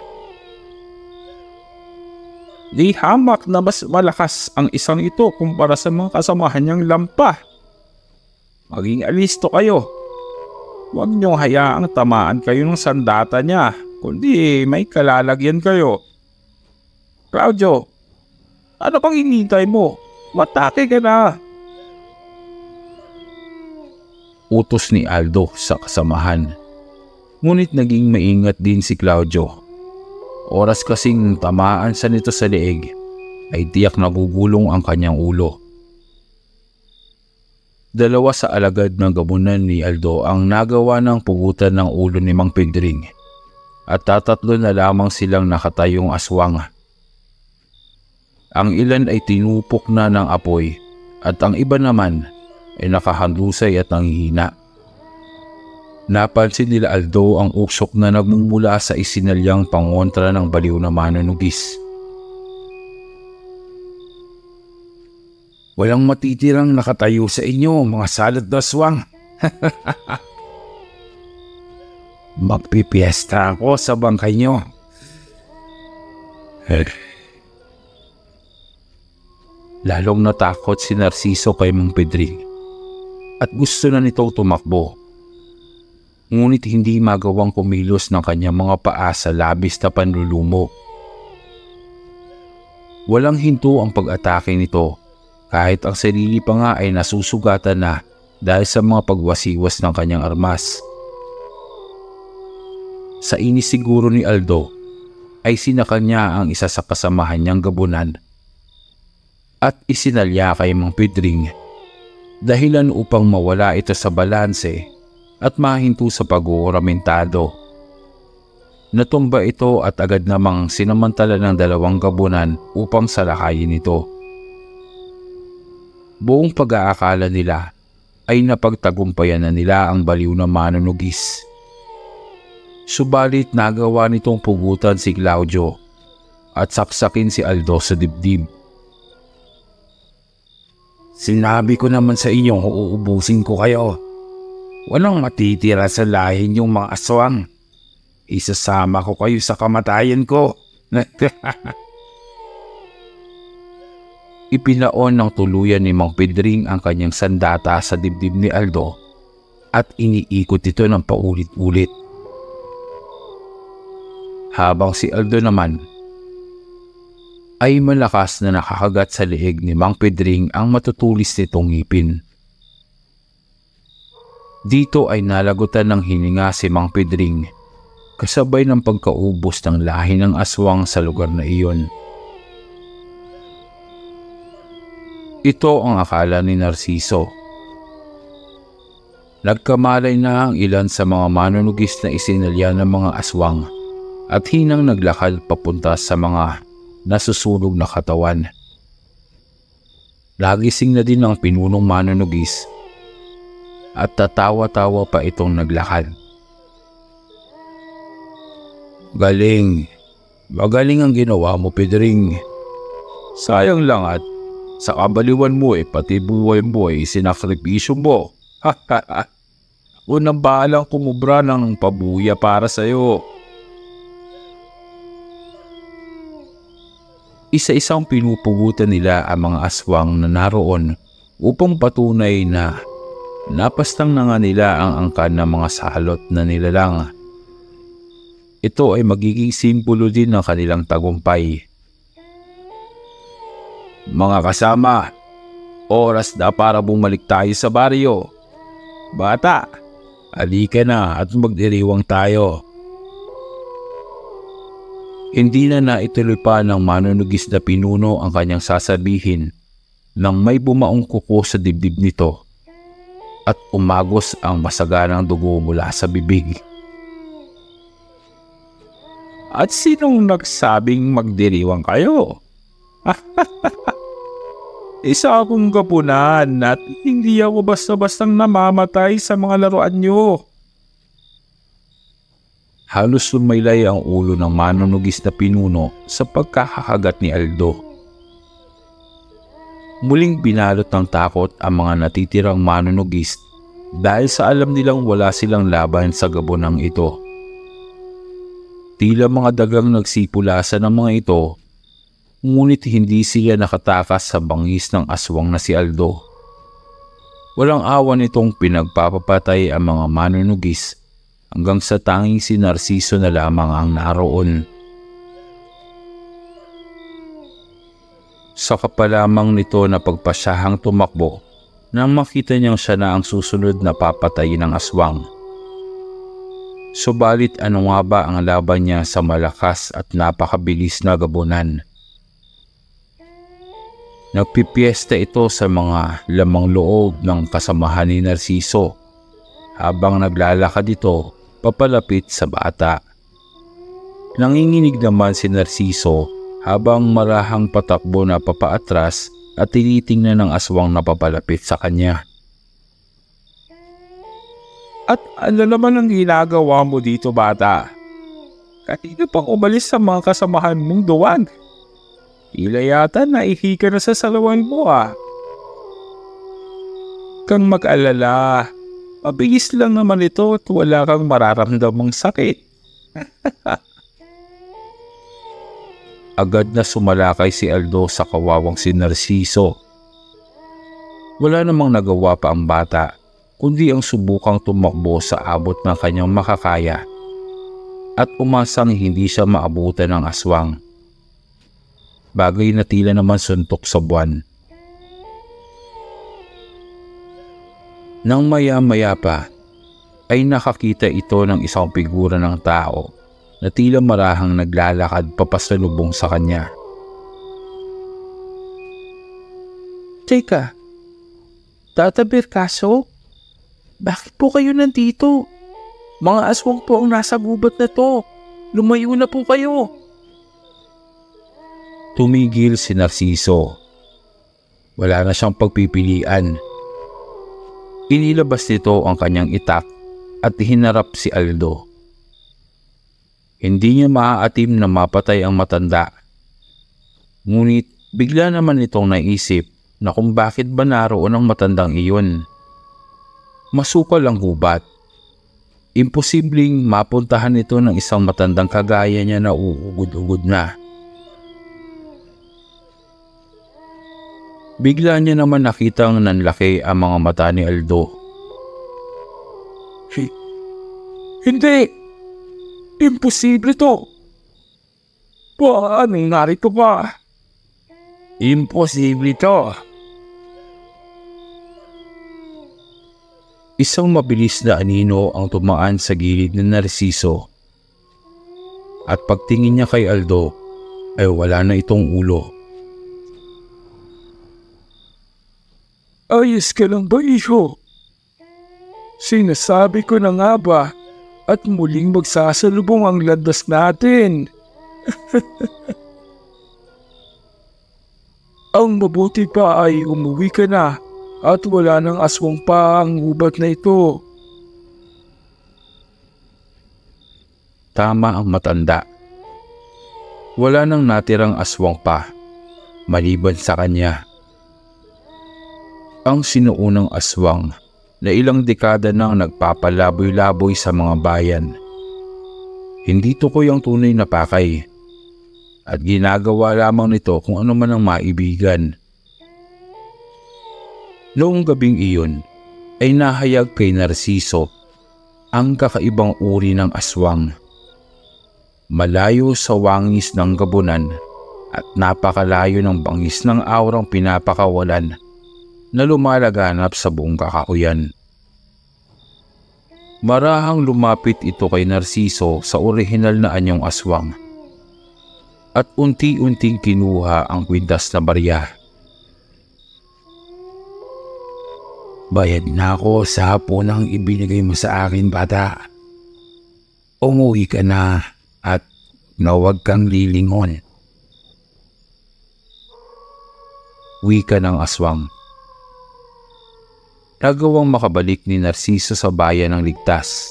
Di hamak na mas malakas ang isang ito kumpara sa mga kasamahan niyang lampa. Maging alisto kayo. Huwag niyong hayaang tamaan kayo ng sandata niya, kundi may kalalagyan kayo. Claudio, ano pang hinintay mo? Matake ka na! Utos ni Aldo sa kasamahan. Ngunit naging maingat din si Claudio. Oras kasing tamaan sa nito sa leeg ay tiyak nagugulong ang kanyang ulo. Dalawa sa alagad ng gabunan ni Aldo ang nagawa ng pugutan ng ulo ni Mang Pedring at tatatlo na lamang silang nakatayong aswang. Ang ilan ay tinupok na ng apoy at ang iba naman ay nakahandusay at nanghihina. Napansin nila Aldo ang usok na nagmumula sa isinalyang pangontra ng baliw na manunugis. Walang matitirang nakatayo sa inyo, mga salad na aswang. Magpipiesta ako sa bangkay nyo. Lalong natakot si Narciso kay Mang Pedring at gusto na nitong tumakbo. Ngunit hindi magawang kumilos ng kanyang mga paa sa labis na panlulumo. Walang hinto ang pag-atake nito kahit ang sarili pa nga ay nasusugatan na dahil sa mga pagwasiwas ng kanyang armas. Sa inis siguro ni Aldo ay sinakal niya ang isa sa kasamahan niyang gabunan at isinalya kay Mang Pedring dahilan upang mawala ito sa balanse at mahinto sa pag-uuramentado. Natumba ito at agad namang sinamantala ng dalawang gabunan upang salakayin ito. Buong pag-aakala nila ay napagtagumpayan na nila ang baliw na manunugis. Subalit nagawa nitong pugutan si Claudio at saksakin si Aldo sa dibdib. Sinabi ko naman sa inyo, uubusin ko kayo. Walang matitira sa lahi niyong mga aswang. Isasama ko kayo sa kamatayan ko. Ipinaon ng tuluyan ni Mang Pedring ang kanyang sandata sa dibdib ni Aldo at iniikot ito ng paulit-ulit. Habang si Aldo naman ay malakas na nakakagat sa leeg ni Mang Pedring ang matutulis nitong ngipin. Dito ay nalagutan ng hininga si Mang Pedring kasabay ng pagkaubos ng lahi ng aswang sa lugar na iyon. Ito ang akala ni Narciso. Nagkamalay na ang ilan sa mga manunugis na isinalya ng mga aswang at hinang naglakad papunta sa mga nasusunog na katawan. Nagising na din ang pinunong manunugis at tatawa-tawa pa itong naglakad. Magaling ang ginawa mo, Pedring. Sayang lang at sa kabaliwan mo pati buhay mo sinakripisyo mo. Ako nang bahalang kumubra ng pabuya para sa'yo. Isa-isang pinupugutan nila ang mga aswang na naroon upang patunay na napastang na nga nila ang angkan ng mga salot na nilalang. Ito ay magiging simbolo din ng kanilang tagumpay. Mga kasama, oras na para bumalik tayo sa baryo. Bata, halika na at magdiriwang tayo. Hindi na naituloy pa ng manunugis na pinuno ang kanyang sasabihin nang may bumaong kuko sa dibdib nito at umagos ang masaganang dugo mula sa bibig. At sinong nagsabing magdiriwang kayo? Isa akong gapunan at hindi ako basta-bastang namamatay sa mga laruan nyo. Halos lumaylay ang ulo ng manunugis na pinuno sa pagkakahagat ni Aldo. Muling binalot ng takot ang mga natitirang manunugis dahil sa alam nilang wala silang laban sa gabonang ito. Tila mga dagang nagsipulasan ng mga ito, ngunit hindi sila nakatakas sa bangis ng aswang na si Aldo. Walang awa nitong pinagpapapatay ang mga manunugis hanggang sa tanging si Narciso na lamang ang naroon. Saka pa lamang nito na pagpasyahang tumakbo nang makita niyang siya na ang susunod na papatayin ng aswang. Subalit ano nga ba ang laban niya sa malakas at napakabilis na gabunan? Nagpipiesta ito sa mga lamang loob ng kasamahan ni Narciso habang naglalakad ito papalapit sa bata. Nanginginig naman si Narciso habang marahang patakbo na papaatras at tinitingnan ng aswang na papalapit sa kanya. At ano naman ang ginagawa mo dito, bata? Kanina pang umalis sa mga kasamahan mong duwag. Tila yata naihi ka na sa salawan mo Kang mag-alala, mabilis lang naman ito at wala kang mararamdamang sakit. Agad na sumalakay si Aldo sa kawawang si Narciso. Wala namang nagawa pa ang bata kundi ang subukang tumakbo sa abot ng kanyang makakaya at umasang hindi siya maabutan ng aswang. Bagay na tila naman suntok sa buwan. Nang maya-maya pa ay nakakita ito ng isang figura ng tao na tila marahang naglalakad papasalubong sa kanya. Teka, Tata Bercaso? Bakit po kayo nandito? Mga aswang po ang nasa gubat na to. Lumayo na po kayo. Tumigil si Narciso. Wala na siyang pagpipilian. Inilabas nito ang kanyang itak at hinarap si Aldo. Hindi niya maaatim na mapatay ang matanda. Ngunit bigla naman itong naisip na kung bakit ba naroon ang matandang iyon. Masukal ang gubat. Imposibleng mapuntahan ito ng isang matandang kagaya niya na uugod-ugod na. Bigla niya naman nakitang nanlaki ang mga mata ni Aldo. Hindi! Imposible to! Paano narito ka? Imposible to. Isang mabilis na anino ang tumaan sa gilid ni Narciso. At pagtingin niya kay Aldo ay wala na itong ulo. Ayos ka lang ba, iho? Sinasabi ko na nga ba at muling magsasalubong ang landas natin. Ang mabuti pa ay umuwi ka na at wala nang aswang pa ang gubat na ito. Tama ang matanda. Wala nang natirang aswang pa, maliban sa kanya. Ang sinuunang aswang na ilang dekada nang nagpapalaboy-laboy sa mga bayan. Hindi tukoy ang tunay na pakay at ginagawa lamang nito kung ano man ang maibigan. Noong gabing iyon ay nahayag kay Narciso ang kakaibang uri ng aswang. Malayo sa wangis ng gabunan at napakalayo ng bangis ng aurang pinapakawalan na lumalaganap sa buong kakahuyan. Marahang lumapit ito kay Narciso sa orihinal na anyong aswang at unti-unting kinuha ang kwintas na barya. Bayad na ako sa hapunang ibinigay mo sa akin, bata. Umuwi ka na at huwag kang lilingon. Wika ng aswang. Nagawang makabalik ni Narciso sa bayan ng ligtas.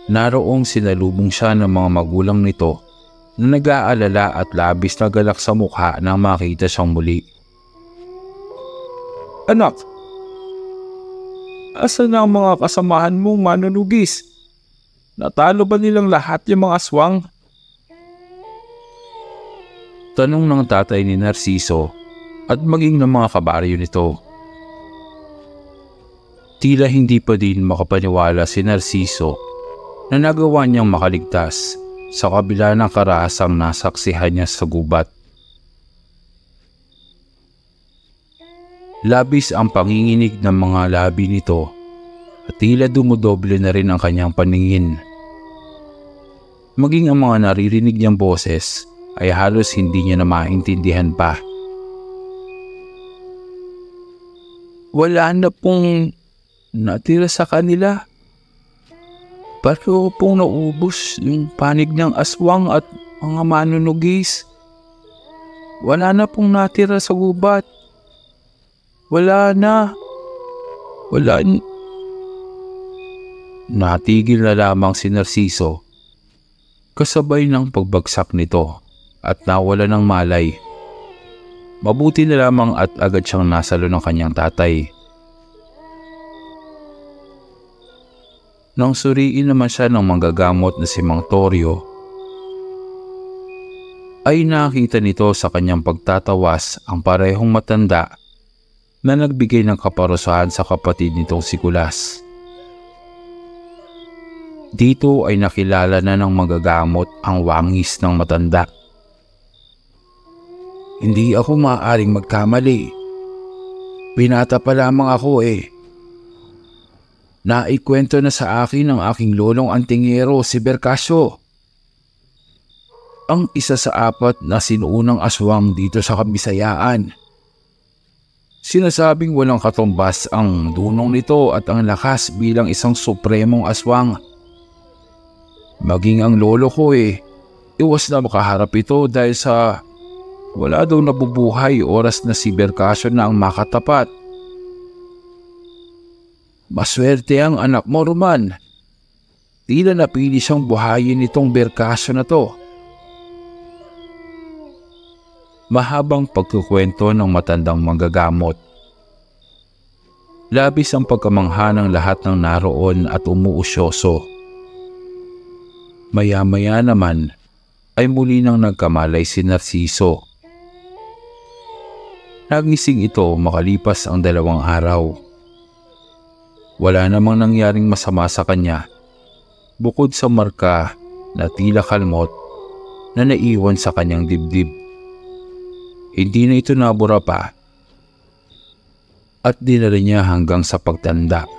Naroong sinalubong siya ng mga magulang nito na nag-aalala at labis na galak sa mukha nang makita siyang muli. Anak, asan na ang mga kasamahan mong manunugis? Natalo ba nilang lahat yung mga aswang? Tanong ng tatay ni Narciso at maging ng mga kabaryo nito. Tila hindi pa din makapaniwala si Narciso na nagawa niyang makaligtas sa kabila ng karahasang nasaksihan niya sa gubat. Labis ang panginginig ng mga labi nito at tila dumudoble na rin ang kanyang paningin. Maging ang mga naririnig niyang boses ay halos hindi niya na maintindihan pa. Wala na pong natira sa kanila. Pareho pong naubos yung panig ng aswang at mga manunugis. Wala na pong natira sa gubat. Wala na. Natigil na lamang si Narciso kasabay ng pagbagsak nito at nawala ng malay. Mabuti na lamang at agad siyang nasalo ng kanyang tatay. Nang suriin naman siya ng manggagamot na si Mang Torio, ay nakita nito sa kanyang pagtatawas ang parehong matanda na nagbigay ng kaparusahan sa kapatid nitong si Kulas. Dito ay nakilala na ng manggagamot ang wangis ng matanda. Hindi ako maaaring magkamali. Binata pa lamang ako eh. Naikwento na sa akin ng aking lolong antingero si Bercasio. Ang isa sa 4 na sinuunang aswang dito sa Kabisayaan. Sinasabing walang katumbas ang dunong nito at ang lakas bilang isang supremong aswang. Maging ang lolo ko iwas na makaharap ito dahil sa wala daw nabubuhay oras na si Bercasio na ang makatapat. Maswerte ang anak mo, Roman. Tila napili siyang buhayin nitong Bercasio na to. mahabang pagkukwento ng matandang manggagamot. Labis ang pagkamangha ng lahat ng naroon at umuusyoso. Maya-maya naman ay muli nang nagkamalay si Narciso. Nagising ito makalipas ang 2 araw. Wala namang nangyaring masama sa kanya bukod sa marka na tila kalmot na naiwan sa kanyang dibdib. Hindi na ito nabura pa at dinala niya hanggang sa pagtanda.